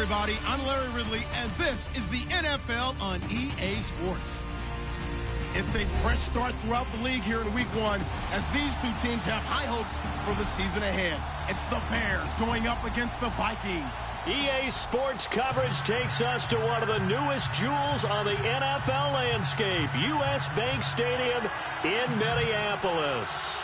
everybody. I'm Larry Ridley, and this is the NFL on EA Sports. It's a fresh start throughout the league here in Week 1 as these two teams have high hopes for the season ahead. It's the Bears going up against the Vikings. EA Sports coverage takes us to one of the newest jewels on the NFL landscape, US Bank Stadium in Minneapolis.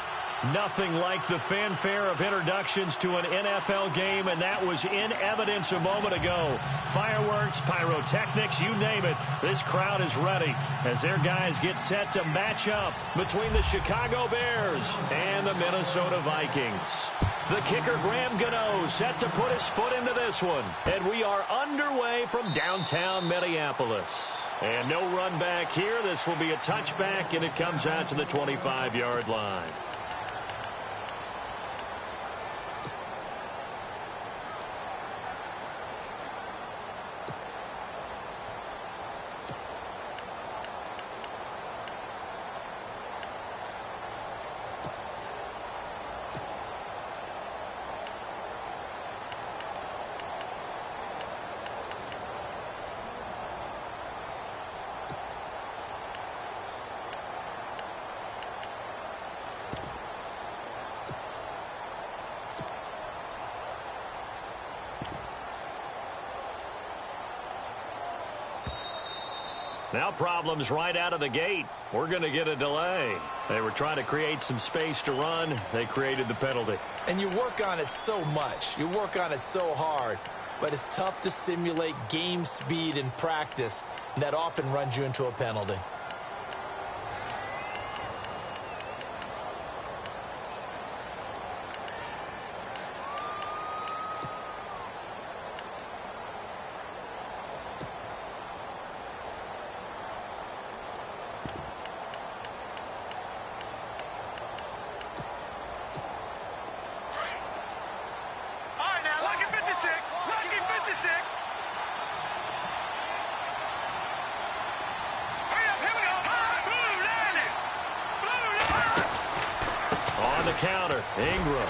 Nothing like the fanfare of introductions to an NFL game, and that was in evidence a moment ago. Fireworks, pyrotechnics, you name it. This crowd is ready as their guys get set to match up between the Chicago Bears and the Minnesota Vikings. The kicker, Graham Gano, set to put his foot into this one. And we are underway from downtown Minneapolis. And no run back here. This will be a touchback, and it comes out to the 25-yard line. Now problems right out of the gate. We're going to get a delay. They were trying to create some space to run. They created the penalty. And you work on it so much. You work on it so hard. But it's tough to simulate game speed in practice. And that often runs you into a penalty. Counter, Ingram.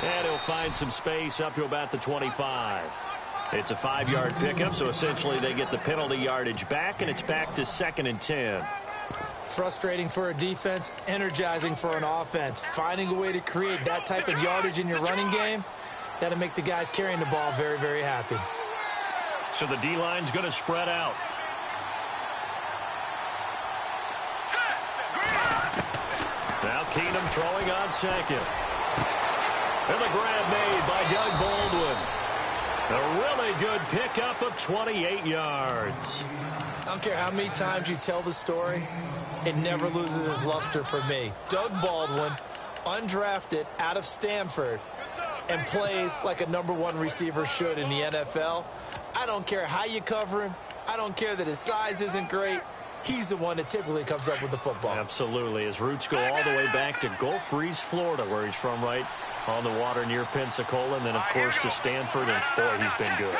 And he'll find some space up to about the 25. It's a 5-yard pickup, so essentially they get the penalty yardage back, and it's back to 2nd and 10. Frustrating for a defense, energizing for an offense. Finding a way to create that type of yardage in your running game, that'll make the guys carrying the ball very, very happy. So the D-line's going to spread out. Now Keenum throwing on second. And the grab made by Doug Baldwin. A really good pickup of 28 yards. I don't care how many times you tell the story, it never loses its luster for me. Doug Baldwin, undrafted out of Stanford, and plays like a #1 receiver should in the NFL. I don't care how you cover him. I don't care that his size isn't great. He's the one that typically comes up with the football. Absolutely. His roots go all the way back to Gulf Breeze, Florida, where he's from, right on the water near Pensacola, and then, of course, to Stanford, and, boy, he's been good.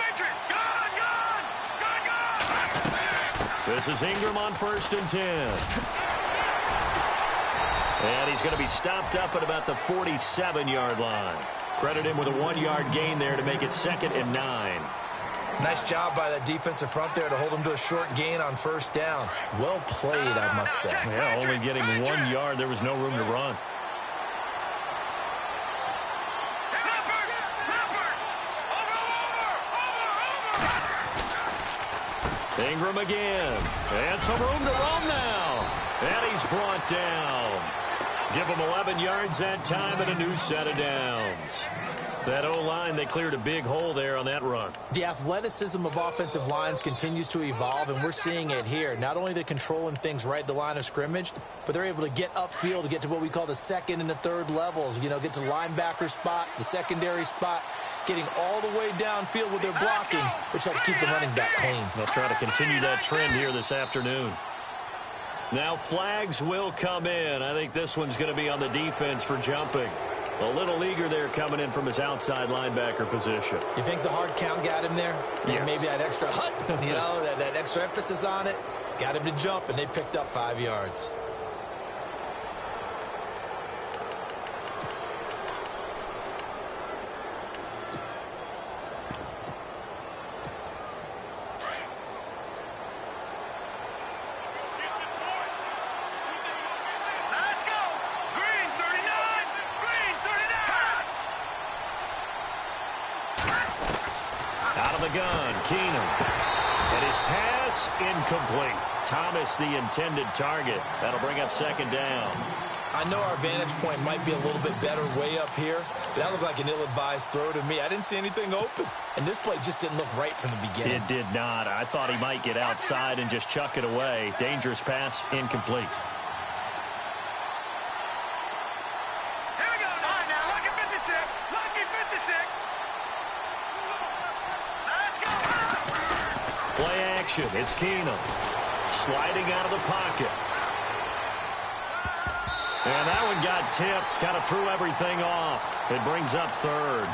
This is Ingram on 1st and 10. And he's going to be stopped up at about the 47-yard line. Credit him with a 1-yard gain there to make it 2nd and 9. Nice job by that defensive front there to hold him to a short gain on 1st down. Well played, I must say. Yeah, only getting 1 yard. There was no room to run. Ingram again. And some room to roam now. And he's brought down. Give him 11 yards that time and a new set of downs. That O-line, they cleared a big hole there on that run. The athleticism of offensive lines continues to evolve, and we're seeing it here. Not only they're controlling things right at the line of scrimmage, but they're able to get upfield to get to what we call the 2nd and the 3rd levels. You know, get to linebacker spot, the secondary spot, getting all the way downfield with their blocking, which helps keep the running back clean. They'll try to continue that trend here this afternoon. Now flags will come in. I think this one's going to be on the defense for jumping. A little eager there coming in from his outside linebacker position. You think the hard count got him there? Yes. Maybe that extra you know, that extra emphasis on it got him to jump, and they picked up 5 yards. gun. Keenum. And his pass incomplete. Thomas the intended target. That'll bring up second down. I know our vantage point might be a little bit better way up here, but that looked like an ill-advised throw to me. I didn't see anything open, and this play just didn't look right from the beginning. It did not. I thought he might get outside and just chuck it away. Dangerous pass, incomplete. Here we go now. Lucky 56. Lucky 56. Let's go. Play action. It's Keenum. Sliding out of the pocket. And that one got tipped. Kind of threw everything off. It brings up third.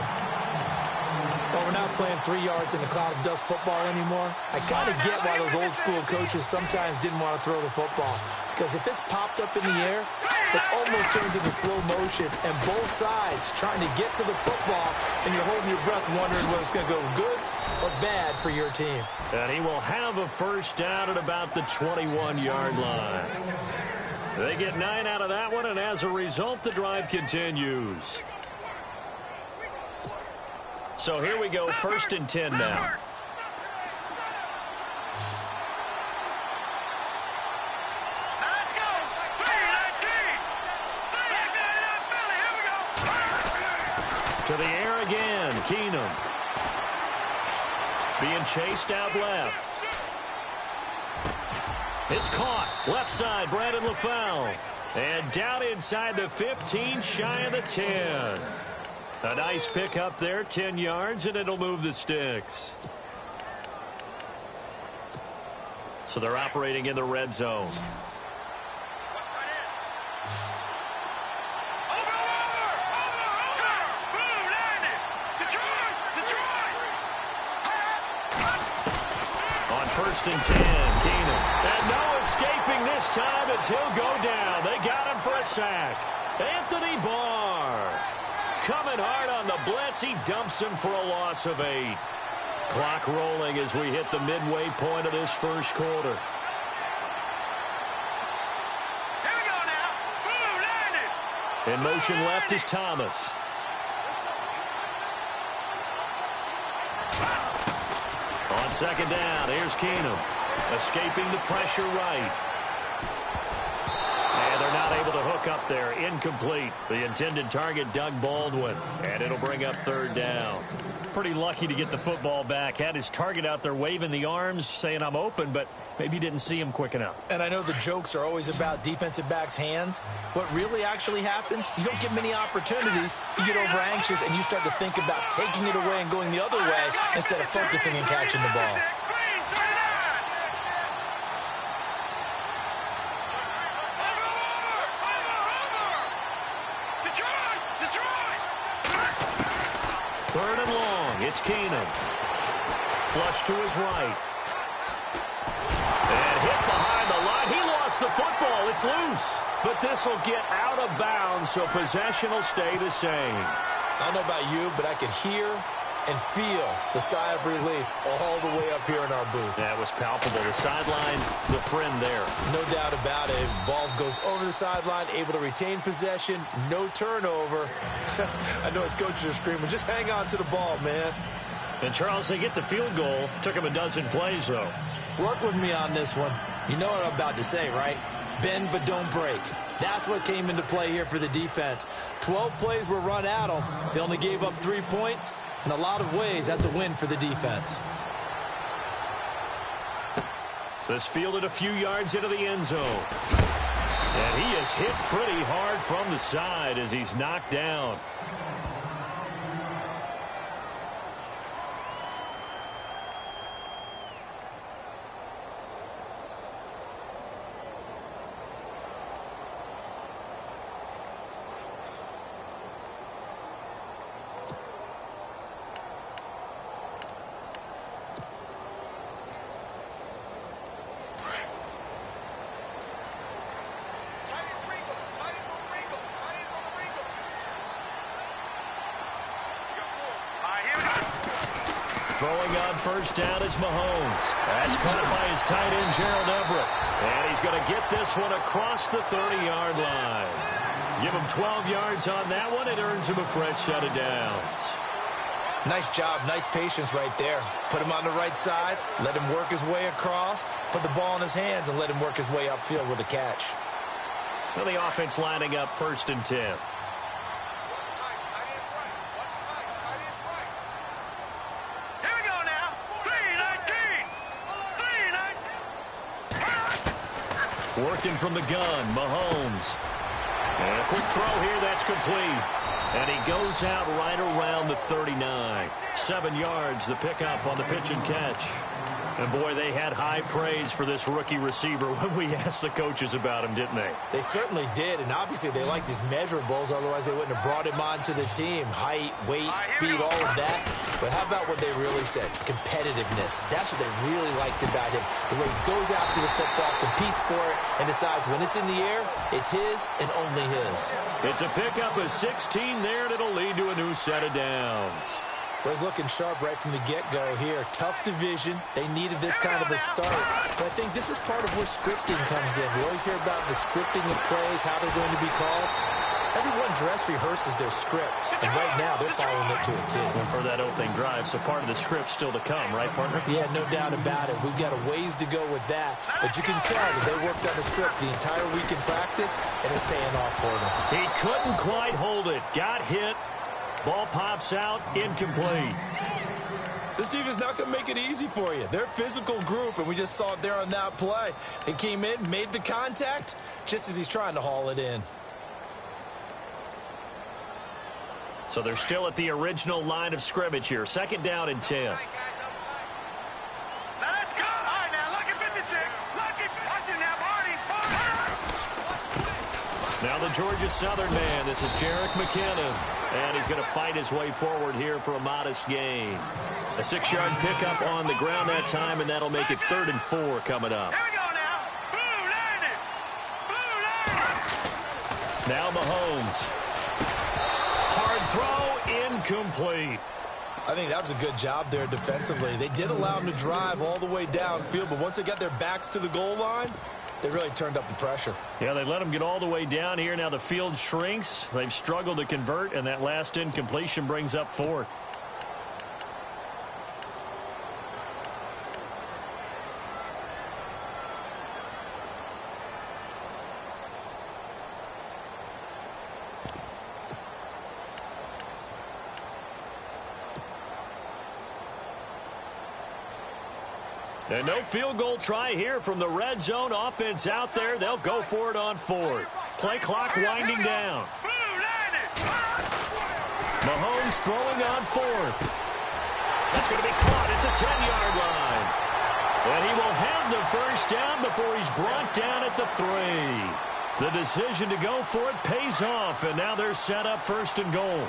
Well, we're not playing 3 yards in a cloud of dust football anymore. I kind of get why those old school coaches sometimes didn't want to throw the football. Because if it's popped up in the air, it almost turns into slow motion. And both sides trying to get to the football, and you're holding your breath wondering whether it's going to go good or bad for your team. And he will have a first down at about the 21-yard line. They get 9 out of that one, and as a result, the drive continues. So here we go, 1st and 10 now. Let's go. 3-19. Here we go. To the air again, Keenum. Being chased out left. It's caught. Left side, Brandon LaFell. And down inside the 15, shy of the 10. A nice pickup there, 10 yards, and it'll move the sticks. So they're operating in the red zone. On 1st and 10, Keenum. And no escaping this time as he'll go down. They got him for a sack. Anthony Barr. Coming hard on the blitz. He dumps him for a loss of 8. Clock rolling as we hit the midway point of this first quarter. Here we go now. Boom, landed. In motion left is Thomas. On 2nd down, here's Keenum. Escaping the pressure right. And they're not able to hook up there. Incomplete. The intended target, Doug Baldwin. And it'll bring up 3rd down. Pretty lucky to get the football back. Had his target out there waving the arms, saying I'm open, but maybe didn't see him quick enough. And I know the jokes are always about defensive backs' hands. What really actually happens, you don't get many opportunities. You get over anxious, and you start to think about taking it away and going the other way instead of focusing and catching the ball. Third and long. It's Keenum. Flush to his right. And hit behind the line. He lost the football. It's loose. But this will get out of bounds, so possession will stay the same. I don't know about you, but I could hear and feel the sigh of relief all the way up here in our booth. That was palpable. The sideline, the friend there. No doubt about it. Ball goes over the sideline, able to retain possession, no turnover. I know his coaches are screaming, just hang on to the ball, man. And, Charles, they get the field goal. Took him a dozen plays, though. Work with me on this one. You know what I'm about to say, right? Bend but don't break. That's what came into play here for the defense. 12 plays were run at them. They only gave up 3 points. In a lot of ways, that's a win for the defense. This fielded a few yards into the end zone. And he is hit pretty hard from the side as he's knocked down. Throwing on first down is Mahomes. That's caught by his tight end, Gerald Everett. And he's going to get this one across the 30-yard line. Give him 12 yards on that one. It earns him a fresh set of downs. Nice job, nice patience right there. Put him on the right side, let him work his way across, put the ball in his hands, and let him work his way upfield with a catch. Well, the offense lining up 1st and 10. Here we go now. 3-19. Working from the gun, Mahomes. And a quick throw here, that's complete. And he goes out right around the 39. 7 yards, the pickup on the pitch and catch. And, boy, they had high praise for this rookie receiver when we asked the coaches about him, didn't they? They certainly did, and obviously they liked his measurables, otherwise they wouldn't have brought him onto the team. Height, weight, speed, all of that. But how about what they really said? Competitiveness. That's what they really liked about him. The way he goes after the football, competes for it, and decides when it's in the air, it's his and only his. It's a pickup of 16 there, and it'll lead to a new set of downs. Well, he's looking sharp right from the get-go here. Tough division. They needed this kind of a start. But I think this is part of where scripting comes in. We always hear about the scripting of plays, how they're going to be called. Everyone dress rehearses their script, and right now they're following it to a T. And for that opening drive, so part of the script still to come, right, partner? Yeah, no doubt about it. We've got a ways to go with that. But you can tell that they worked on the script the entire week in practice, and it's paying off for them. He couldn't quite hold it. Got hit. Ball pops out, incomplete. This defense not going to make it easy for you. They're a physical group, and we just saw it there on that play. He came in, made the contact, just as he's trying to haul it in. So they're still at the original line of scrimmage here. 2nd down and 10. Now let's go. All right, now, lucky 56. Lucky. Watch it now, Barney. Now the Georgia Southern man. This is Jerick McKinnon. And he's going to fight his way forward here for a modest gain. A 6-yard pickup on the ground that time, and that'll make it 3rd and 4 coming up. Here we go now. Blue landed. Blue landed. Now Mahomes. Hard throw, incomplete. I think that was a good job there defensively. They did allow him to drive all the way downfield, but once they got their backs to the goal line, they really turned up the pressure. Yeah, they let him get all the way down here. Now the field shrinks. They've struggled to convert, and that last incompletion brings up 4th. And no field goal try here from the red zone offense out there. They'll go for it on 4th. Play clock winding down. Mahomes throwing on 4th. That's going to be caught at the 10-yard line. And he will have the 1st down before he's brought down at the 3. The decision to go for it pays off, and now they're set up 1st and goal.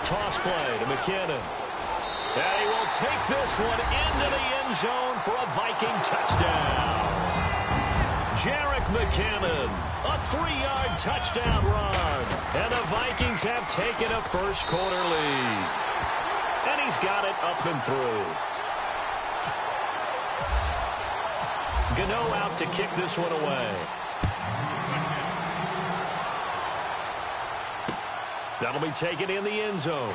Toss play to McKinnon. And he will take this one into the end zone for a Viking touchdown. Jerick McKinnon, a 3-yard touchdown run. And the Vikings have taken a first-quarter lead. And he's got it up and through. Gano out to kick this one away. That'll be taken in the end zone.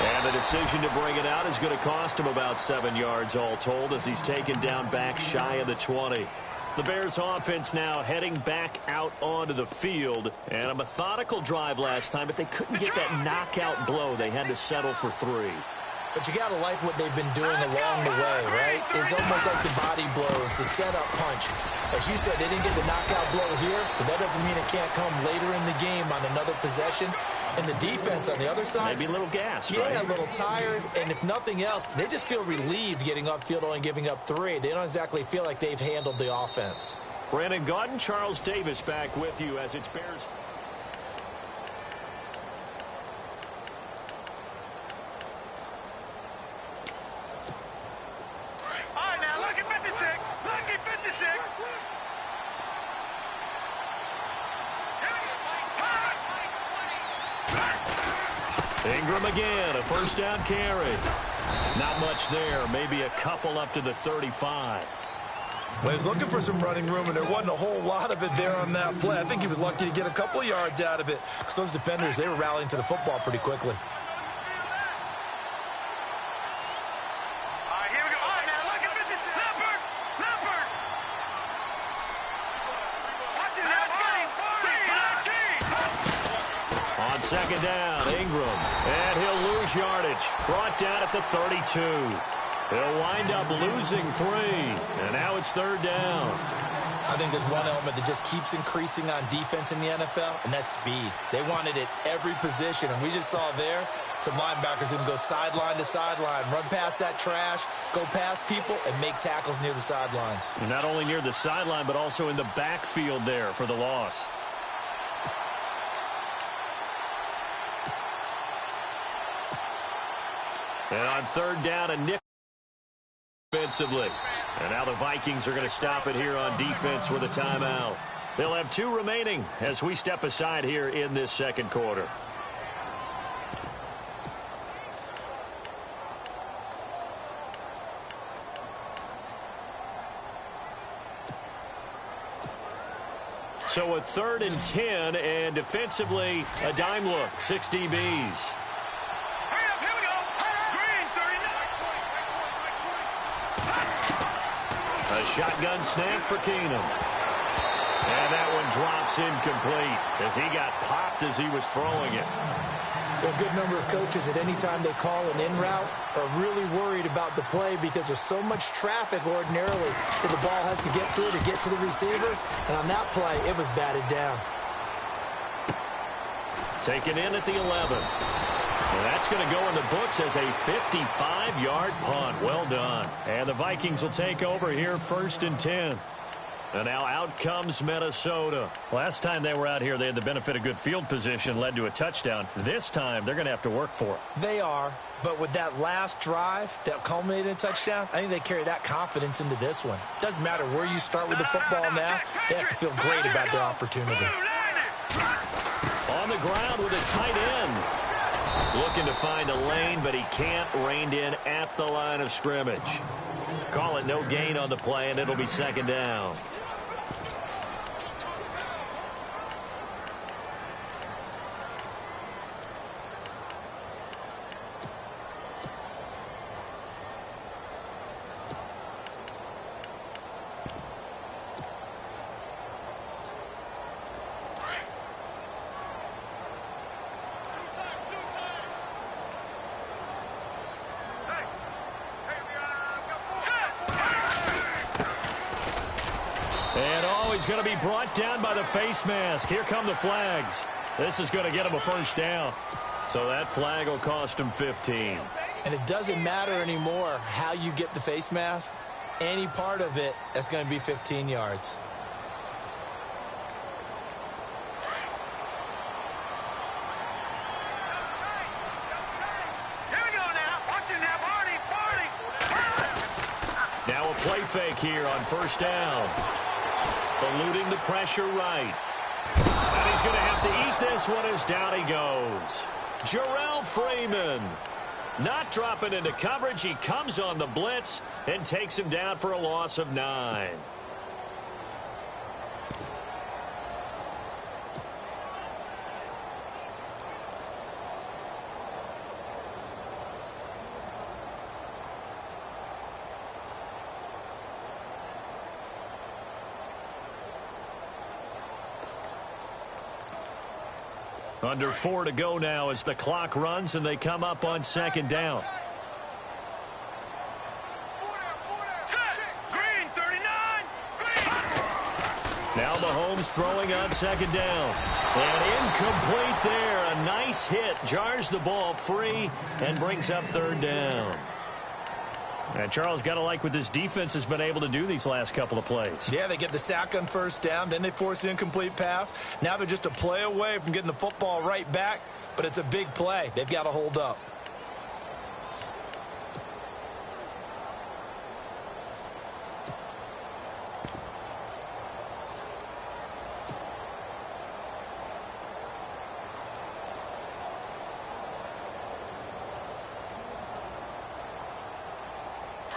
And the decision to bring it out is going to cost him about 7 yards all told as he's taken down back shy of the 20. The Bears offense now heading back out onto the field. And a methodical drive last time, but they couldn't get that knockout blow. They had to settle for 3. But you got to like what they've been doing along the way, right? It's almost like the body blows, the setup punch. As you said, they didn't get the knockout blow here, but that doesn't mean it can't come later in the game on another possession. And the defense on the other side, maybe a little gas, yeah, right? A little tired. And if nothing else, they just feel relieved getting upfield, only giving up 3. They don't exactly feel like they've handled the offense. Brandon Gaudin, Charles Davis back with you as it's Bears. All right, now, lucky 56. Lucky 56. Ingram again, a 1st down carry. Not much there, maybe a couple up to the 35. Well, he was looking for some running room, and there wasn't a whole lot of it there on that play. I think he was lucky to get a couple of yards out of it, because those defenders, they were rallying to the football pretty quickly. Second down, Ingram, and he'll lose yardage. Brought down at the 32. He'll wind up losing 3, and now it's third down. I think there's one element that just keeps increasing on defense in the NFL, and that's speed. They want it at every position, and we just saw there some linebackers who can go sideline to sideline, run past that trash, go past people, and make tackles near the sidelines. And not only near the sideline, but also in the backfield there for the loss. And on third down, a nick defensively. And now the Vikings are going to stop it here on defense with a timeout. They'll have 2 remaining as we step aside here in this second quarter. So a 3rd and 10, and defensively, a dime look, 6 DBs. A shotgun snap for Keenum. And that one drops incomplete as he got popped as he was throwing it. A good number of coaches at any time they call an in route are really worried about the play because there's so much traffic ordinarily that the ball has to get through to get to the receiver. And on that play, it was batted down. Taken in at the 11. And that's going to go in the books as a 55-yard punt. Well done. And the Vikings will take over here, 1st and 10. And now out comes Minnesota. Last time they were out here, they had the benefit of good field position, led to a touchdown. This time, they're going to have to work for it. They are, but with that last drive that culminated in a touchdown, I think they carry that confidence into this one. Doesn't matter where you start with the football now, they have to feel great about their opportunity. On the ground with a tight end. Looking to find a lane, but he can't. Reined in at the line of scrimmage. Call it no gain on the play, and it'll be second down. He's going to be brought down by the face mask. Here come the flags. This is going to get him a first down. So that flag will cost him 15. And it doesn't matter anymore how you get the face mask. Any part of it, that's going to be 15 yards. Now a play fake here on first down. Eluding the pressure right. And he's going to have to eat this one as down he goes. Jarrell Freeman not dropping into coverage. He comes on the blitz and takes him down for a loss of 9. Under 4 to go now as the clock runs and they come up on second down. Now Mahomes throwing on second down. And incomplete there. A nice hit. Jars the ball free and brings up third down. And Charles, got to like what this defense has been able to do these last couple of plays. Yeah, they get the sack on first down, then they force the incomplete pass. Now they're just a play away from getting the football right back, but it's a big play. They've got to hold up.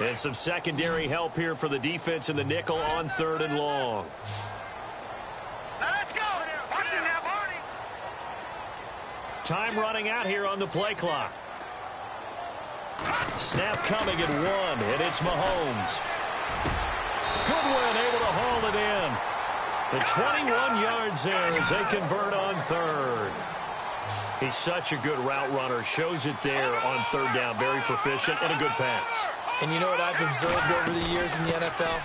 And some secondary help here for the defense in the nickel on 3rd and long. Let's go. Watch it now, Barney. Time running out here on the play clock. Snap coming at 1, and it's Mahomes. Goodwin able to haul it in. The 21 yards there as they convert on 3rd. He's such a good route runner. Shows it there on 3rd down. Very proficient and a good pass. And you know what I've observed over the years in the NFL?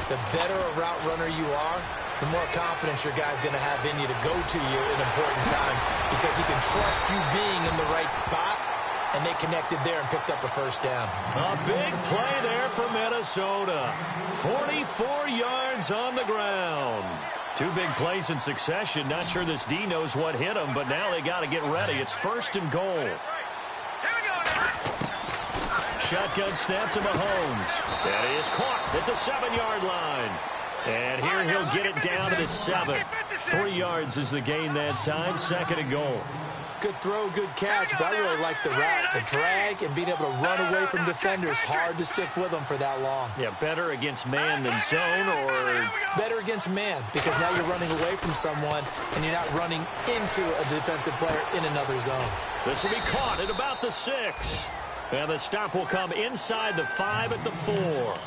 The better a route runner you are, the more confidence your guy's going to have in you to go to you in important times because he can trust you being in the right spot, and they connected there and picked up a 1st down. A big play there for Minnesota. 44 yards on the ground. 2 big plays in succession. Not sure this D knows what hit him, but now they got to get ready. It's 1st and goal. Shotgun snap to Mahomes. That is caught at the 7-yard line. And here he'll get it down to the 7. 3 yards is the gain that time. 2nd and goal. Good throw, good catch, but I really like the route. The drag and being able to run away from defenders. Hard to stick with them for that long. Yeah, better against man than zone, or better against man because now you're running away from someone and you're not running into a defensive player in another zone. This will be caught at about the 6. And the stop will come inside the 5 at the 4.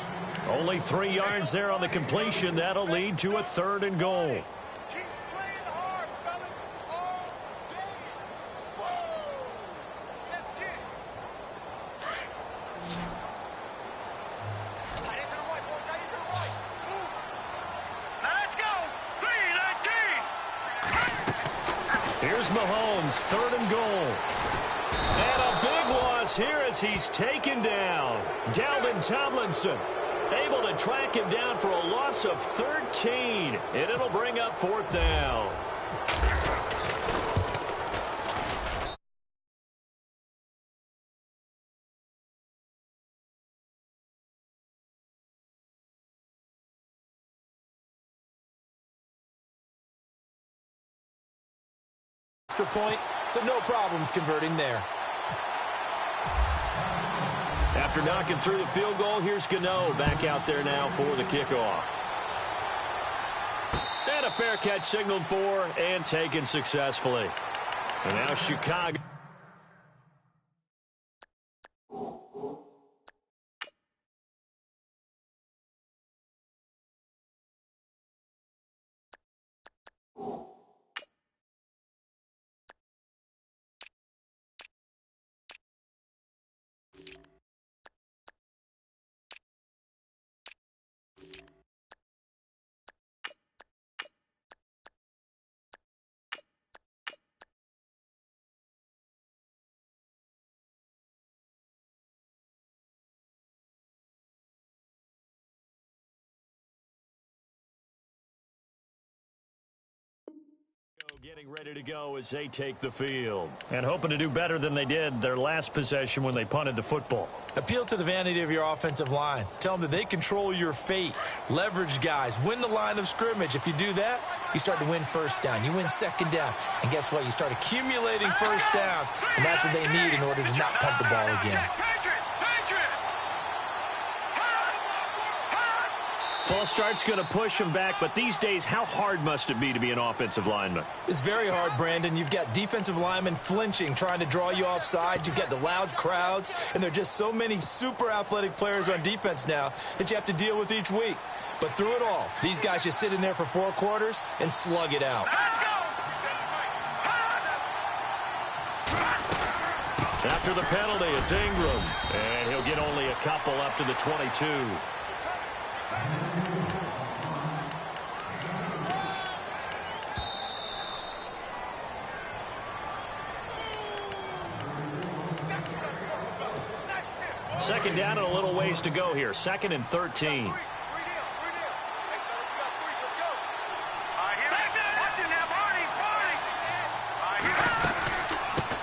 Only 3 yards there on the completion. That'll lead to a 3rd and goal. Here's Mahomes, 3rd and goal. And a big loss here as he's taken down. Dalvin Tomlinson able to track him down for a loss of 13. And it'll bring up 4th down. Point, so no problems converting there. After knocking through the field goal, here's Gano back out there now for the kickoff. And a fair catch signaled for and taken successfully. And now Chicago. Getting ready to go as they take the field. And hoping to do better than they did their last possession when they punted the football. Appeal to the vanity of your offensive line. Tell them that they control your fate. Leverage guys. Win the line of scrimmage. If you do that, you start to win 1st down. You win 2nd down. And guess what? You start accumulating 1st downs. And that's what they need in order to not punt the ball again. False start's going to push him back, but these days, how hard must it be to be an offensive lineman? It's very hard, Brandon. You've got defensive linemen flinching, trying to draw you offside. You've got the loud crowds, and there are just so many super athletic players on defense now that you have to deal with each week. But through it all, these guys just sit in there for 4 quarters and slug it out. After the penalty, it's Ingram, and he'll get only a couple up to the 22. Second down and a little ways to go here. 2nd and 13.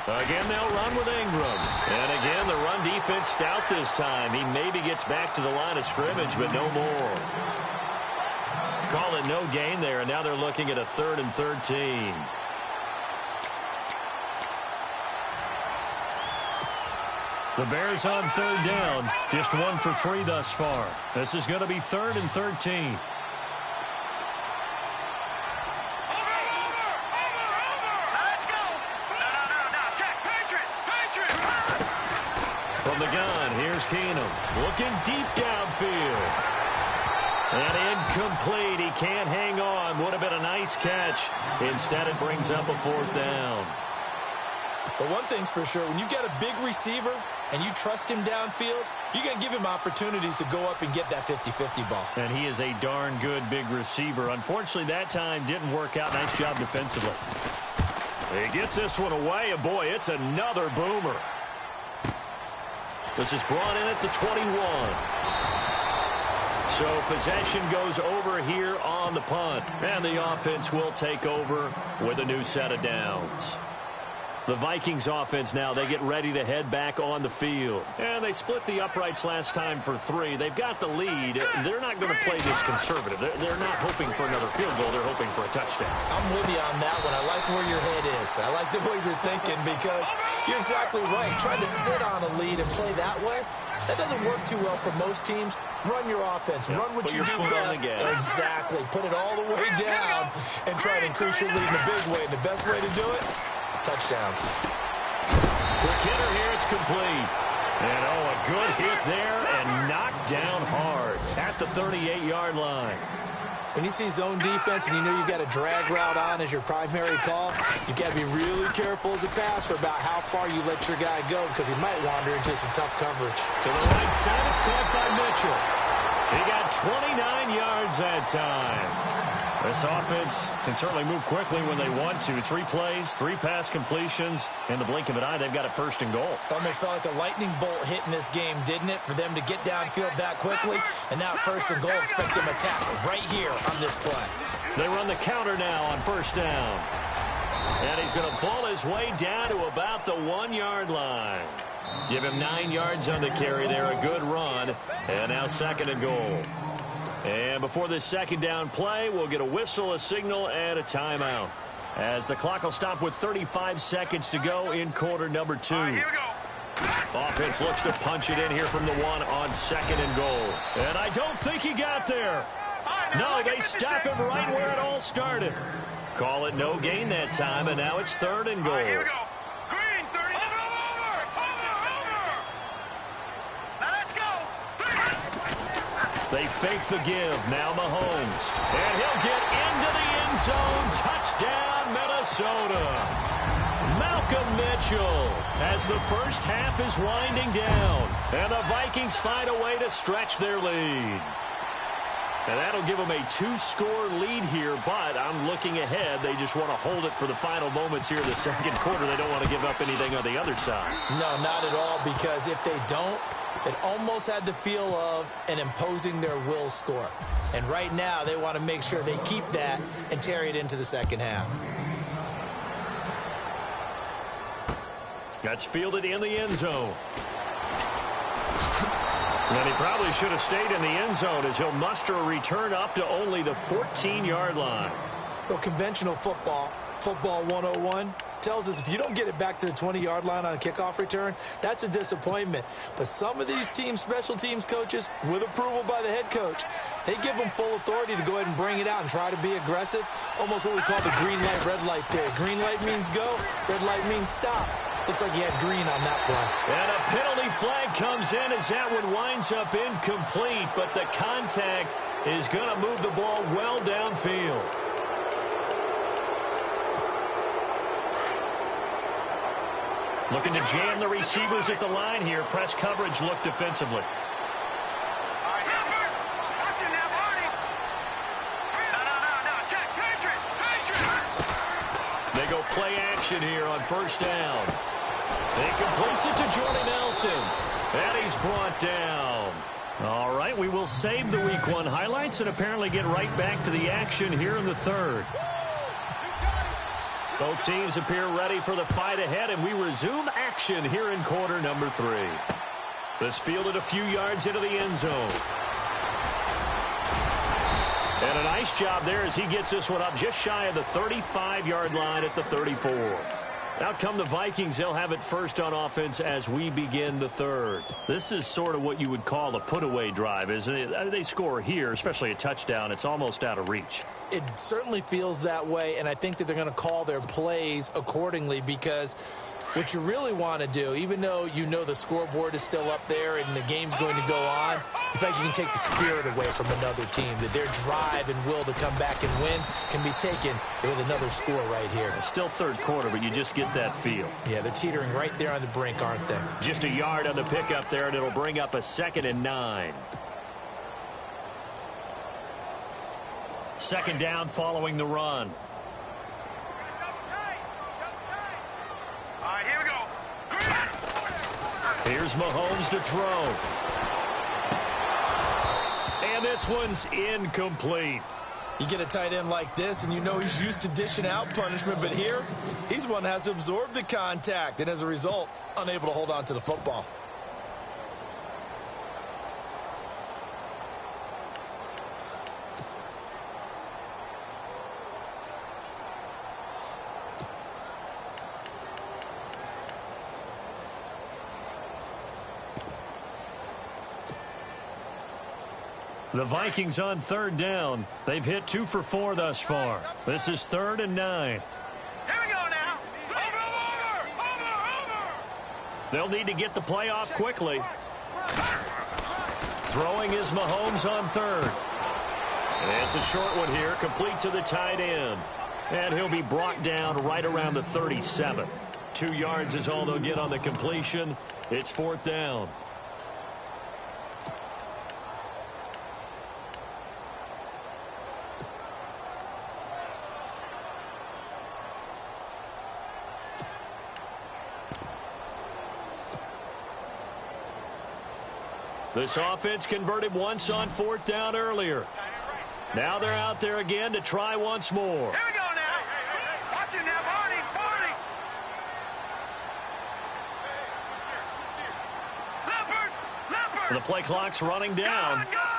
Again, they'll run with Ingram. And again, the run defense stout this time. He maybe gets back to the line of scrimmage, but no more. Call it no gain there, and now they're looking at a 3rd and 13. The Bears on third down, just 1 for 3 thus far. This is going to be 3rd and 13. From the gun, here's Keenum, looking deep downfield. And incomplete. He can't hang on. Would have been a nice catch. Instead, it brings up a 4th down. But one thing's for sure, when you get a big receiver and you trust him downfield, you're going to give him opportunities to go up and get that 50-50 ball. And he is a darn good big receiver. Unfortunately, that time didn't work out. Nice job defensively. He gets this one away, and boy, it's another boomer. This is brought in at the 21. So possession goes over here on the punt. And the offense will take over with a new set of downs. The Vikings offense now, they get ready to head back on the field. And they split the uprights last time for 3. They've got the lead. They're not going to play this conservative. They're not hoping for another field goal. They're hoping for a touchdown. I'm with you on that one. I like where your head is. I like the way you're thinking because you're exactly right. Trying to sit on a lead and play that way, that doesn't work too well for most teams. Run your offense. Run what you do best. Exactly. Put it all the way down and try to increase your lead in a big way. And the best way to do it, touchdowns. Quick hitter here, it's complete. And oh, a good hit there and knocked down hard at the 38-yard line. When you see zone defense and you know you've got a drag route on as your primary call, you've got to be really careful as a passer about how far you let your guy go because he might wander into some tough coverage. To the right side, it's caught by Mitchell. He got 29 yards that time. This offense can certainly move quickly when they want to. 3 plays, 3 pass completions. In the blink of an eye, they've got it 1st and goal. Almost felt like a lightning bolt hit in this game, didn't it? For them to get downfield that quickly. And now 1st and goal, expect them to tackle right here on this play. They run the counter now on 1st down. And he's going to pull his way down to about the 1-yard line. Give him 9 yards on the carry there. A good run. And now 2nd and goal. And before this 2nd down play, we'll get a whistle, a signal, and a timeout. As the clock will stop with 35 seconds to go in quarter number 2. Here we go. Offense looks to punch it in here from the 1 on 2nd and goal. And I don't think he got there. No, they stop him right where it all started. Call it no gain that time, and now it's 3rd and goal. Here we go. Green, 30. Over. Now let's go. They fake the give. Now Mahomes. And he'll get into the end zone. Touchdown, Minnesota. Malcolm Mitchell as the first half is winding down. And the Vikings find a way to stretch their lead. And that'll give them a 2-score lead here, but I'm looking ahead. They just want to hold it for the final moments here in the 2nd quarter. They don't want to give up anything on the other side. No, not at all, because if they don't, it almost had the feel of an imposing their will score. And right now, they want to make sure they keep that and carry it into the 2nd half. That's fielded in the end zone. And he probably should have stayed in the end zone as he'll muster a return up to only the 14-yard line. Well, conventional football 101, tells us if you don't get it back to the 20-yard line on a kickoff return, that's a disappointment. But some of these teams, special teams coaches, with approval by the head coach, they give them full authority to go ahead and bring it out and try to be aggressive. Almost what we call the green light, red light theory. Green light means go, red light means stop. Looks like he had green on that play. And a penalty flag comes in as that one winds up incomplete, but the contact is going to move the ball well downfield. Looking to jam the receivers at the line here. Press coverage look defensively. They go play action here on 1st down. He completes it to Jordy Nelson. And he's brought down. All right, we will save the Week 1 highlights and apparently get right back to the action here in the 3rd. Both teams appear ready for the fight ahead, and we resume action here in quarter number 3. This fielded a few yards into the end zone. And a nice job there as he gets this one up just shy of the 35-yard line at the 34. Out come the Vikings. They'll have it first on offense as we begin the third. This is sort of what you would call a put-away drive, isn't it? They score here, especially a touchdown. It's almost out of reach. It certainly feels that way, and I think that they're going to call their plays accordingly, because what you really want to do, even though you know the scoreboard is still up there and the game's going to go on, in fact, you can take the spirit away from another team, that their drive and will to come back and win can be taken with another score right here. It's still third quarter, but you just get that feel. Yeah, they're teetering right there on the brink, aren't they? Just a yard on the pickup there, and it'll bring up a 2nd and 9. Second down following the run. All right, here we go. Here's Mahomes to throw. And this one's incomplete. You get a tight end like this, and you know he's used to dishing out punishment, but here, he's one that has to absorb the contact, and as a result, unable to hold on to the football. The Vikings on third down. They've hit 2 for 4 thus far. This is 3rd and 9. Here we go now. Over. They'll need to get the play off quickly. Throwing is Mahomes on third. It's a short one here, complete to the tight end. And he'll be brought down right around the 37. 2 yards is all they'll get on the completion. It's 4th down. This offense converted once on 4th down earlier. Now they're out there again to try once more. Here we go now. Watch it now, Barney. Leopard. The play clock's running down. Gun.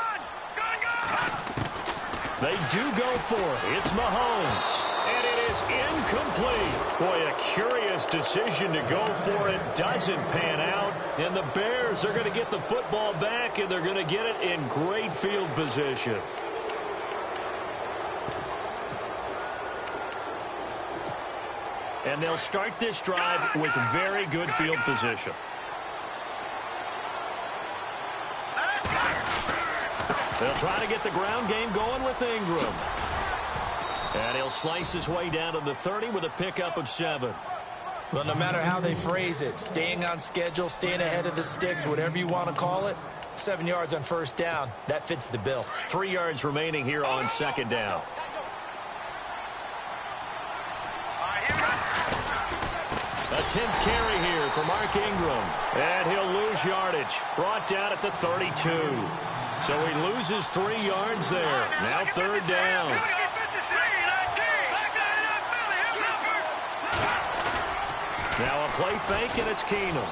They do go for it. It's Mahomes. And it is incomplete. Boy, a curious decision to go for it. Doesn't pan out. And the Bears are going to get the football back, and they're going to get it in great field position. And they'll start this drive with very good field position. They'll try to get the ground game going with Ingram. And he'll slice his way down to the 30 with a pickup of 7. Well, no matter how they phrase it, staying on schedule, staying ahead of the sticks, whatever you want to call it, 7 yards on first down, that fits the bill. 3 yards remaining here on 2nd down. A 10th carry here for Mark Ingram. And he'll lose yardage. Brought down at the 32. So he loses 3 yards there. Now 3rd down. Now a play fake, and it's Keenum.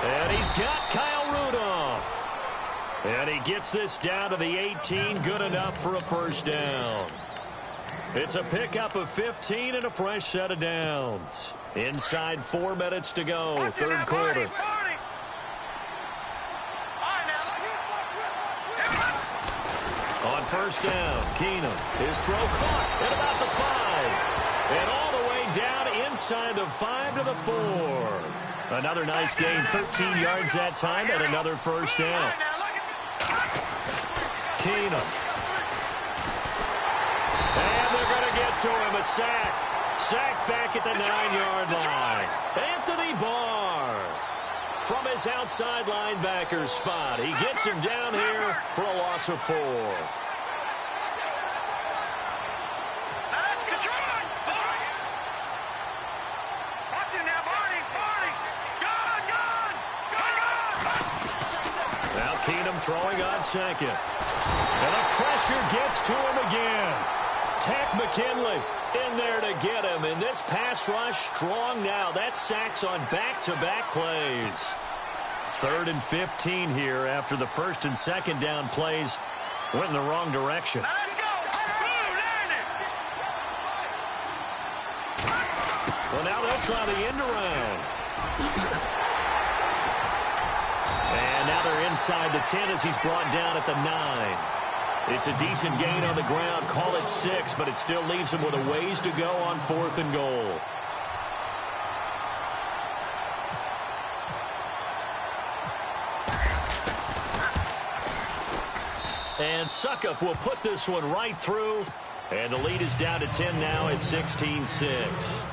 And he's got Kyle Rudolph. And he gets this down to the 18. Good enough for a first down. It's a pickup of 15 and a fresh set of downs. Inside 4 minutes to go, third quarter. On first down, Keenum. His throw caught at about the 5. And all the way down inside the 5 to the 4. Another nice gain, 13 yards that time, and another first down. Keenum. And they're going to get to him, a sack. Sacked back at the 9-yard line. Anthony Barr from his outside linebacker spot. He gets him down here for a loss of 4. Now Keenum throwing on second. And the pressure gets to him again. Tack McKinley in there to get him. And this pass rush strong now. That sacks on back-to-back plays. 3rd and 15 here after the 1st and 2nd down plays went in the wrong direction. Well, now they'll They'll try the end around. And now they're inside the 10 as he's brought down at the 9. It's a decent gain on the ground. Call it 6, but it still leaves him with a ways to go on 4th and goal. And Suckup will put this one right through. And the lead is down to 10 now at 16-6.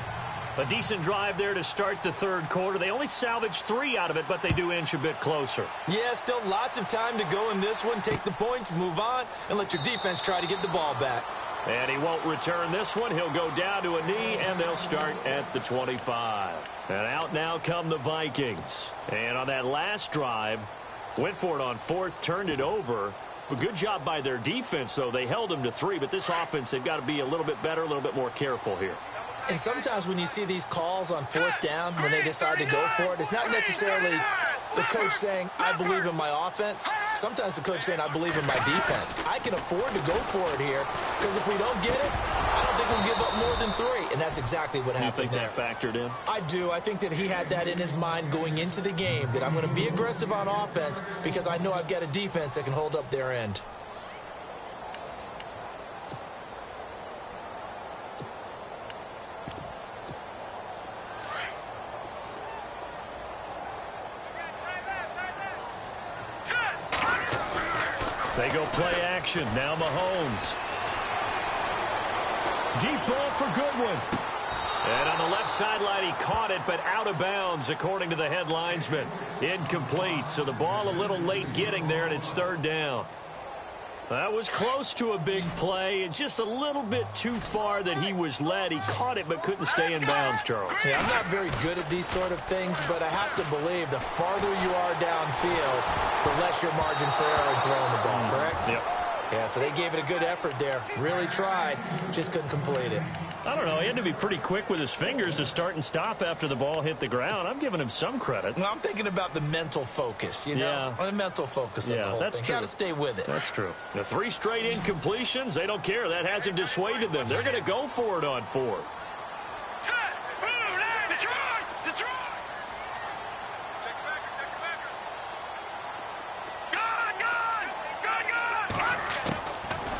A decent drive there to start the 3rd quarter. They only salvaged 3 out of it, but they do inch a bit closer. Yeah, still lots of time to go in this one. Take the points, move on, and let your defense try to get the ball back. And he won't return this one. He'll go down to a knee, and they'll start at the 25. And out now come the Vikings. And on that last drive, went for it on 4th, turned it over. A good job by their defense, though. They held them to 3, but this offense, they've got to be a little bit better, a little bit more careful here. And sometimes when you see these calls on 4th down, when they decide to go for it, it's not necessarily the coach saying, I believe in my offense. Sometimes the coach saying, I believe in my defense. I can afford to go for it here, because if we don't get it, I don't think we'll give up more than 3. And that's exactly what happened there. You think that factored in? I do. I think that he had that in his mind going into the game, that I'm going to be aggressive on offense because I know I've got a defense that can hold up their end. They go play action. Now Mahomes. Deep ball for Goodwin. And on the left sideline, he caught it, but out of bounds, according to the head linesman. Incomplete. So the ball a little late getting there, and it's 3rd down. That was close to a big play, and just a little bit too far that he was led. He caught it but couldn't stay in bounds, Charles. Yeah, I'm not very good at these sort of things, but I have to believe the farther you are downfield, the less your margin for error in throwing the ball, correct? Yep. Yeah, so they gave it a good effort there. Really tried, just couldn't complete it. I don't know. He had to be pretty quick with his fingers to start and stop after the ball hit the ground. I'm giving him some credit. Well, I'm thinking about the mental focus, you know? Yeah. The mental focus of the whole that's thing. true. Got to stay with it. That's true. The 3 straight incompletions, they don't care. That hasn't dissuaded them. They're going to go for it on 4th.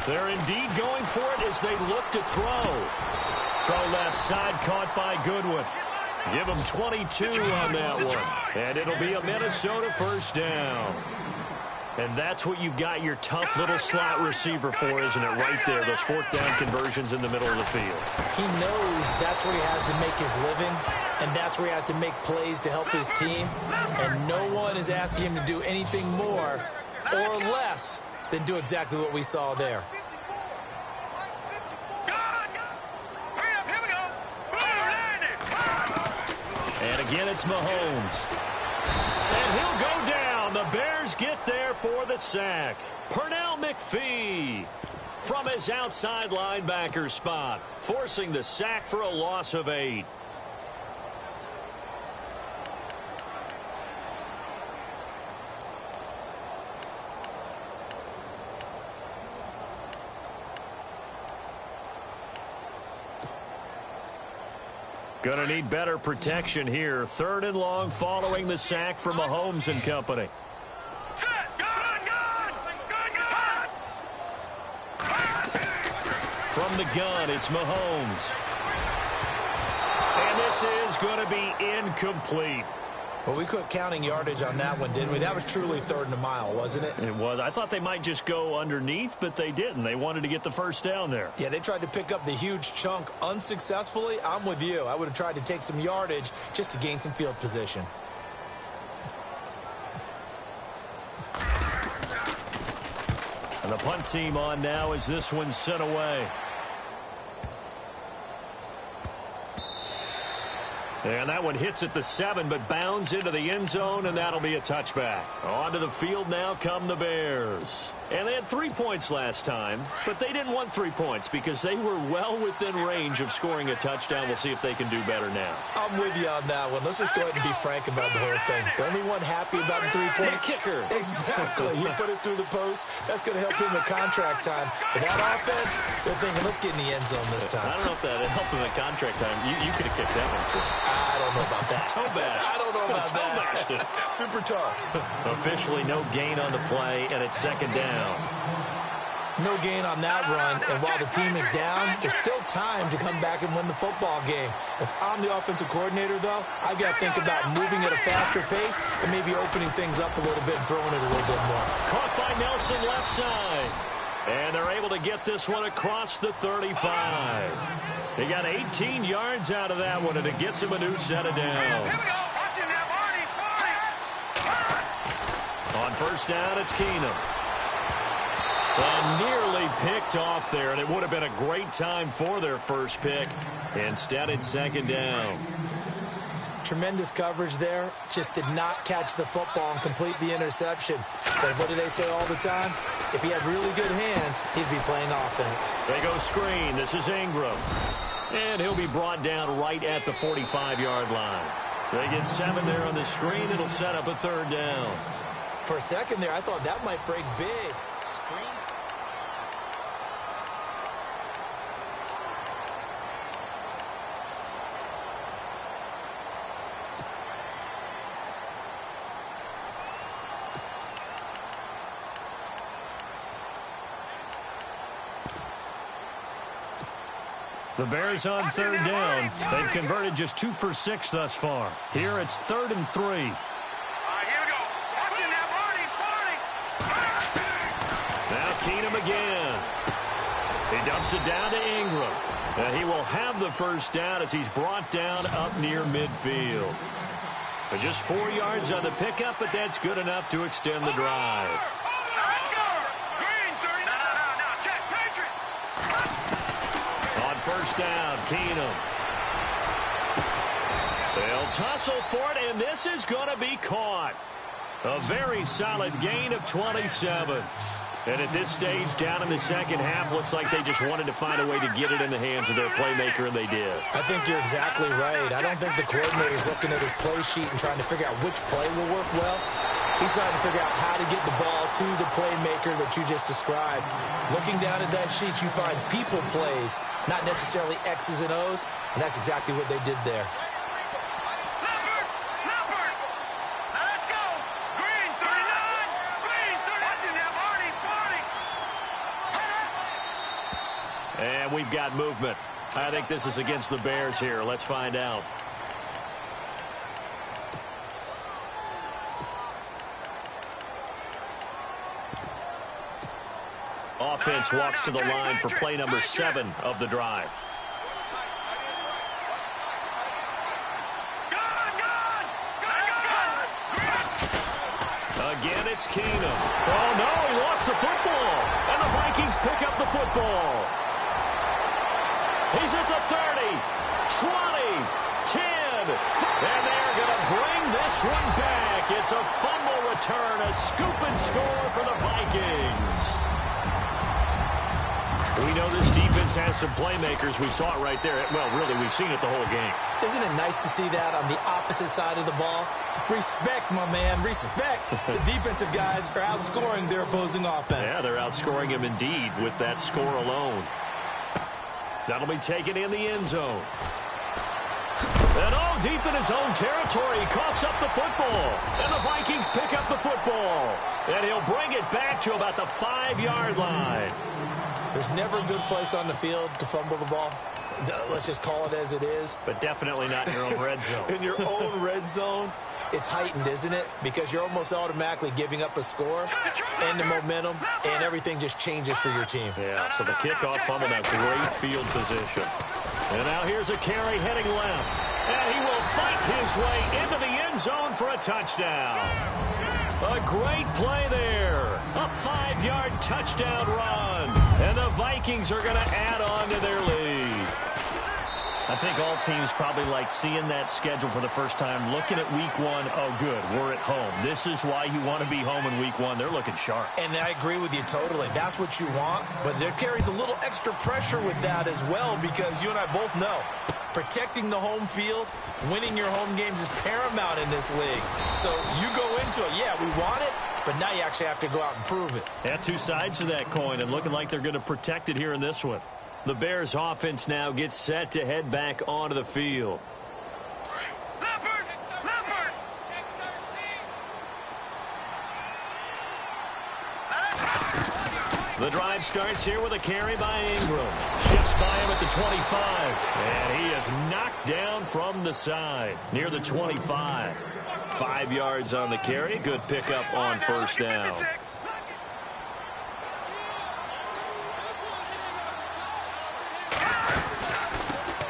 They're indeed going for it as they look to throw. Throw left side, caught by Goodwin. Give him 22 on that one. And it'll be a Minnesota 1st down. And that's what you've got your tough little slot receiver for, isn't it? Right there, those 4th down conversions in the middle of the field. He knows that's where he has to make his living, and that's where he has to make plays to help his team. And no one is asking him to do anything more or less than do exactly what we saw there. And again, it's Mahomes. And he'll go down. The Bears get there for the sack. Pernell McPhee from his outside linebacker spot, forcing the sack for a loss of 8. Going to need better protection here. 3rd and long following the sack from Mahomes and company. From the gun, it's Mahomes. And this is going to be incomplete. Well, we quit counting yardage on that one, didn't we? That was truly 3rd and a mile, wasn't it? It was. I thought they might just go underneath, but they didn't. They wanted to get the 1st down there. Yeah, they tried to pick up the huge chunk unsuccessfully. I'm with you. I would have tried to take some yardage just to gain some field position. And the punt team on now as this one's sent away. And that one hits at the 7, but bounds into the end zone, and that'll be a touchback. Onto the field now come the Bears. And they had 3 points last time, but they didn't want 3 points because they were well within range of scoring a touchdown. We'll see if they can do better now. I'm with you on that one. Let's just go ahead and be frank about the whole thing. The only one happy about the 3-point kicker. Exactly. He put it through the post. That's going to help him at contract time. But that offense, they're thinking, let's get in the end zone this time. I don't know if that helped him at contract time. You could have kicked that one for him. I don't know about that. Toe bash. I don't know about Toe that. bashed it. Super toe. Officially no gain on the play, and it's 2nd down. No gain on that run, and while the team is down, there's still time to come back and win the football game. If I'm the offensive coordinator, though, I've got to think about moving at a faster pace and maybe opening things up a little bit and throwing it a little bit more. Caught by Nelson left side. And they're able to get this one across the 35. They got 18 yards out of that one, and it gets him a new set of downs. On 1st down, it's Keenum. And nearly picked off there, and it would have been a great time for their first pick. Instead, it's 2nd down. Tremendous coverage there. Just did not catch the football and complete the interception. But what do they say all the time? If he had really good hands, he'd be playing offense. They go screen. This is Ingram. And he'll be brought down right at the 45-yard line. They get 7 there on the screen. It'll set up a 3rd down. For a second there, I thought that might break big. Screen. The Bears on 3rd down. They've converted just 2 for 6 thus far. Here it's 3rd and 3. Here we go. Watching that party. Now Keenum again. He dumps it down to Ingram. And he will have the 1st down as he's brought down up near midfield. But just 4 yards on the pickup, but that's good enough to extend the drive. Let's go. Green 30. No. Check. Patriot. On 1st down, Keenum. They'll tussle for it, and this is going to be caught. A very solid gain of 27. And at this stage, down in the 2nd half, looks like they just wanted to find a way to get it in the hands of their playmaker, and they did. I think you're exactly right. I don't think the coordinator's looking at his play sheet and trying to figure out which play will work well. He's trying to figure out how to get the ball to the playmaker that you just described. Looking down at that sheet, you find people plays, not necessarily X's and O's, and that's exactly what they did there. Let's go. Green 39. Green 30. Watching that party. And we've got movement. I think this is against the Bears here. Let's find out. Offense walks to the line for play number 7 of the drive. Again, it's Keenum. Oh, no, he lost the football. And the Vikings pick up the football. He's at the 30, 20, 10. And they're going to bring this one back. It's a fumble return, a scoop and score for the Vikings. We know this defense has some playmakers. We saw it right there. Well, really, we've seen it the whole game. Isn't it nice to see that on the opposite side of the ball? Respect, my man, respect. The defensive guys are outscoring their opposing offense. Yeah, they're outscoring him indeed with that score alone. That'll be taken in the end zone. And all deep in his own territory, he coughs up the football. And the Vikings pick up the football. And he'll bring it back to about the 5-yard line. There's never a good place on the field to fumble the ball. Let's just call it as it is. But definitely not in your own red zone. In your own red zone, it's heightened, isn't it? Because you're almost automatically giving up a score and the momentum, and everything just changes for your team. Yeah, so the kickoff fumble, now great field position. And now here's a carry heading left. And he will fight his way into the end zone for a touchdown. A great play there. A 5-yard touchdown run. And the Vikings are going to add on to their lead. I think all teams probably like seeing that schedule for the first time, looking at week one. Oh, good, we're at home. This is why you want to be home in week one. They're looking sharp. And I agree with you totally. That's what you want, but there carries a little extra pressure with that as well, because you and I both know protecting the home field, winning your home games is paramount in this league. So you go into it, yeah, we want it, but now you actually have to go out and prove it. Yeah, two sides to that coin, and looking like they're going to protect it here in this one. The Bears offense now gets set to head back onto the field. The drive starts here with a carry by Ingram. Shifts by him at the 25. And he is knocked down from the side near the 25. 5 yards on the carry. Good pickup on first down.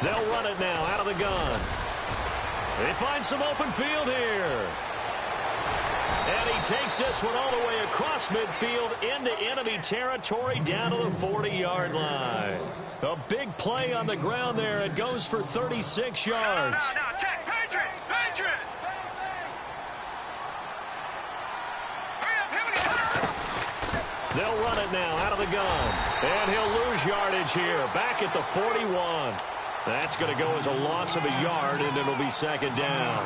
They'll run it now out of the gun. They find some open field here. And he takes this one all the way across midfield into enemy territory down to the 40-yard line. A big play on the ground there. It goes for 36 yards. Now, check. Patriot. They'll run it now out of the gun. And he'll lose yardage here. Back at the 41. That's going to go as a loss of a yard, and it'll be second down.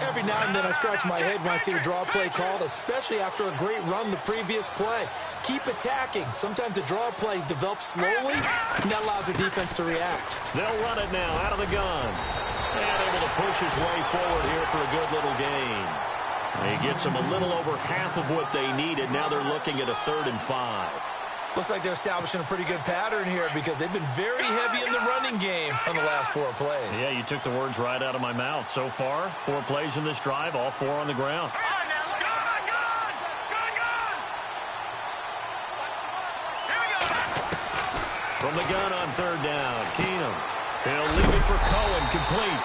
Every now and then I scratch my head when I see a draw play called, especially after a great run the previous play. Keep attacking. Sometimes the draw play develops slowly, and that allows the defense to react. They'll run it now out of the gun. And able to push his way forward here for a good little gain. He gets them a little over half of what they needed. Now they're looking at a 3rd and 5. Looks like they're establishing a pretty good pattern here because they've been very heavy in the running game on the last 4 plays. Yeah, you took the words right out of my mouth. So far, 4 plays in this drive, all 4 on the ground. From the gun on 3rd down, Keenum. He'll leave it for Cohen, complete.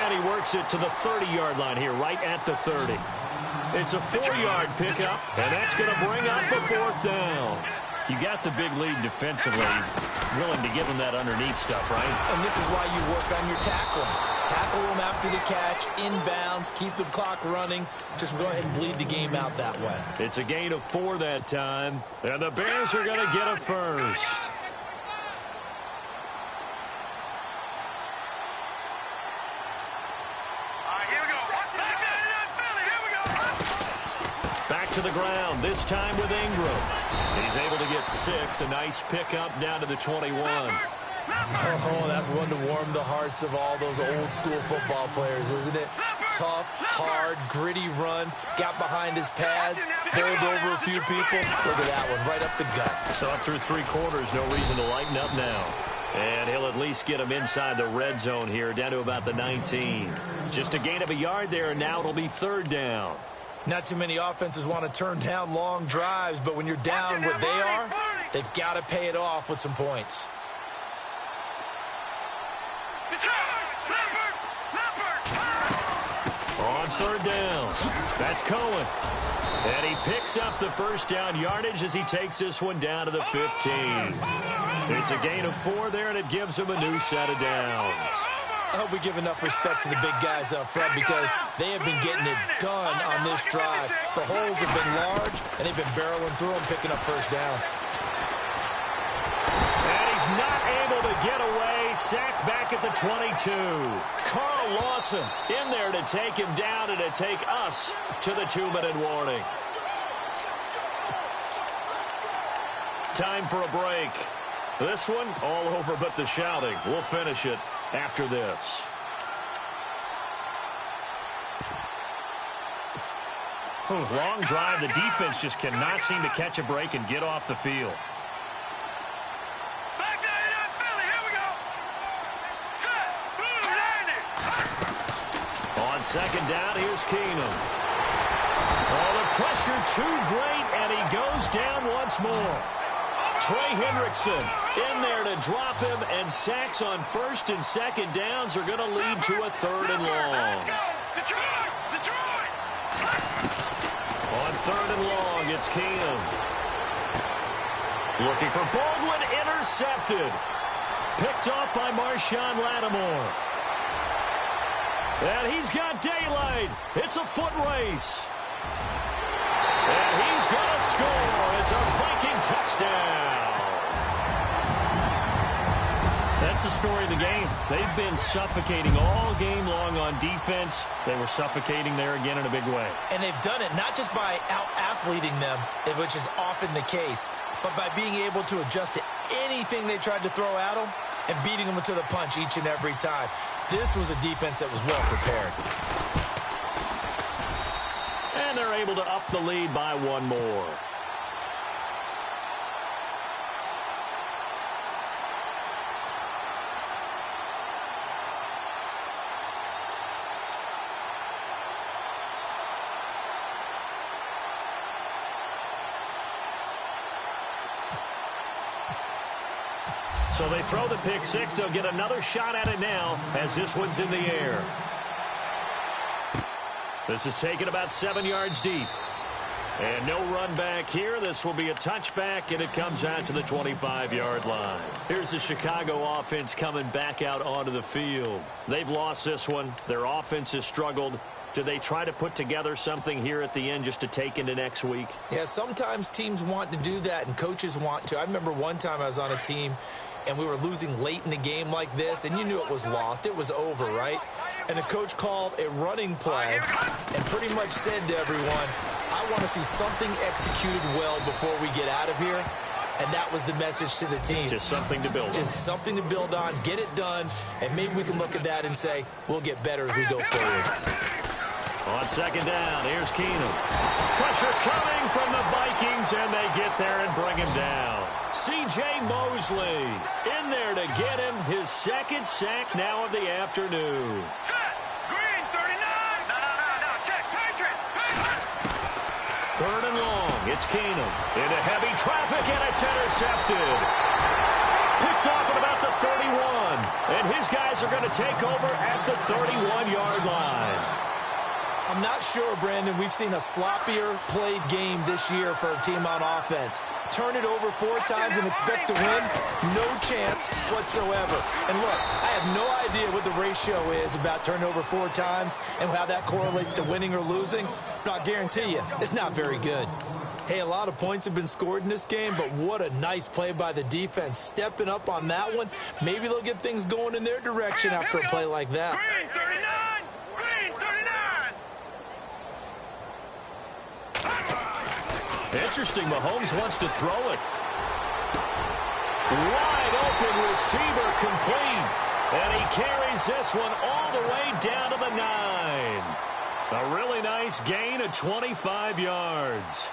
And he works it to the 30-yard line here, right at the 30. It's a 4-yard pickup, and that's going to bring up a 4th down. You got the big lead defensively, willing to give them that underneath stuff, right? And this is why you work on your tackling. Tackle them after the catch, inbounds, keep the clock running. Just go ahead and bleed the game out that way. It's a gain of 4 that time, and the Bears are going to get a first. Back to the ground, this time with Ingram. He's able to get 6, a nice pickup down to the 21. Oh, that's one to warm the hearts of all those old-school football players, isn't it? Tough, hard, gritty run, got behind his pads, bowled over a few people. Look at that one, right up the gut. Saw it through 3 quarters, no reason to lighten up now. And he'll at least get him inside the red zone here, down to about the 19. Just a gain of a yard there, and now it'll be 3rd down. Not too many offenses want to turn down long drives, but when you're down what they are, they've got to pay it off with some points. On 3rd down, that's Cohen. And he picks up the 1st down yardage as he takes this one down to the 15. It's a gain of 4 there, and it gives him a new set of downs. I hope we give enough respect to the big guys up front because they have been getting it done on this drive. The holes have been large, and they've been barreling through them, picking up 1st downs. And he's not able to get away. Sacked back at the 22. Carl Lawson in there to take him down and to take us to the 2-minute warning. Time for a break. This one all over but the shouting. We'll finish it after this. Long drive. The defense just cannot seem to catch a break and get off the field. On 2nd down, here's Keenum. Oh, the pressure too great, and he goes down once more. Trey Hendrickson in there to drop him, and sacks on 1st and 2nd downs are going to lead to a 3rd and long. On 3rd and long, it's Keenum. Looking for Baldwin, intercepted. Picked off by Marshawn Lattimore. And he's got daylight. It's a foot race. And he's going to score. It's a Viking touchdown. That's the story of the game. They've been suffocating all game long on defense. They were suffocating there again in a big way. And they've done it not just by out-athleting them, which is often the case, but by being able to adjust to anything they tried to throw at them and beating them to the punch each and every time. This was a defense that was well prepared. And they're able to up the lead by one more. So they throw the pick six. They'll get another shot at it now as this one's in the air. This is taken about 7 yards deep. And no run back here. This will be a touchback, and it comes out to the 25-yard line. Here's the Chicago offense coming back out onto the field. They've lost this one. Their offense has struggled. Do they try to put together something here at the end just to take into next week? Yeah, sometimes teams want to do that, and coaches want to. I remember one time I was on a team, and we were losing late in the game like this, and you knew it was lost. It was over, right? And the coach called a running play and pretty much said to everyone, I want to see something executed well before we get out of here. And that was the message to the team. Just something to build on. Just something to build on, get it done, and maybe we can look at that and say, we'll get better as we go forward. On second down, here's Keenum. Pressure coming from the Vikings, and they get there and bring him down. C.J. Mosley in there to get him his second sack now of the afternoon. Set. Green, 39. No. Check. Patriot. Third and long. It's Keenum into heavy traffic, and it's intercepted. Picked off at about the 31. And his guys are going to take over at the 31-yard line. I'm not sure, Brandon, we've seen a sloppier played game this year for a team on offense. Turn it over 4 times and expect to win? No chance whatsoever. And look, I have no idea what the ratio is about turning over 4 times and how that correlates to winning or losing. But I'll guarantee you, it's not very good. Hey, a lot of points have been scored in this game, but what a nice play by the defense. Stepping up on that one, maybe they'll get things going in their direction after a play like that. Green, 39. Green, 39. Interesting, Mahomes wants to throw it. Wide open receiver complete. And he carries this one all the way down to the 9. A really nice gain of 25 yards.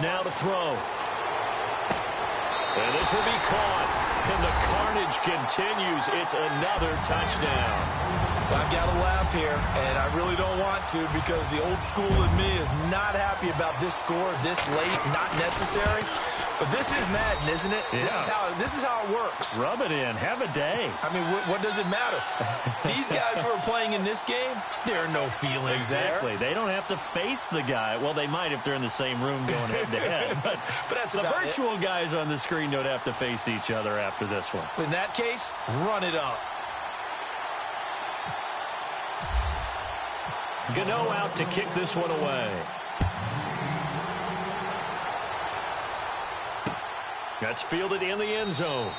Now to throw. And this will be caught. And the carnage continues. It's another touchdown. I've got to laugh here, and I really don't want to because the old school in me is not happy about this score this late, not necessary. But this is Madden, isn't it? Yeah. This is how it works. Rub it in. Have a day. I mean, what does it matter? These guys who are playing in this game, there are no feelings Exactly. there. They don't have to face the guy. Well, they might if they're in the same room going head-to-head. But that's the about virtual guys on the screen don't have to face each other after this one. In that case, run it up. Gano out to kick this one away. That's fielded in the end zone.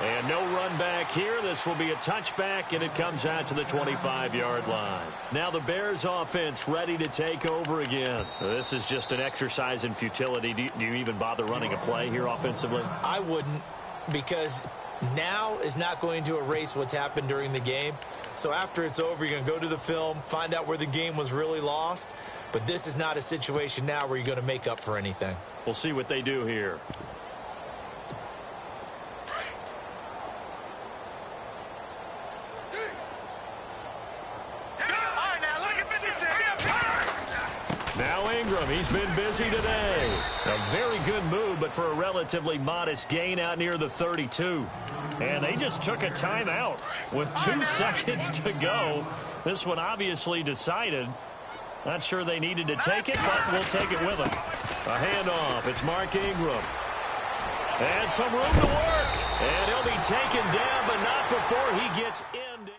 And no run back here. This will be a touchback, and it comes out to the 25-yard line. Now the Bears offense ready to take over again. This is just an exercise in futility. Do you even bother running a play here offensively? I wouldn't, because now is not going to erase what's happened during the game. So after it's over, you're going to go to the film, find out where the game was really lost. But this is not a situation now where you're going to make up for anything. We'll see what they do here. All right, now, look at this. Ingram, he's been busy today. A very good move, but for a relatively modest gain out near the 32. And they just took a timeout with 2 seconds to go. This one obviously decided. Not sure they needed to take it, but we'll take it with them. A handoff. It's Mark Ingram. And some room to work. And he'll be taken down, but not before he gets into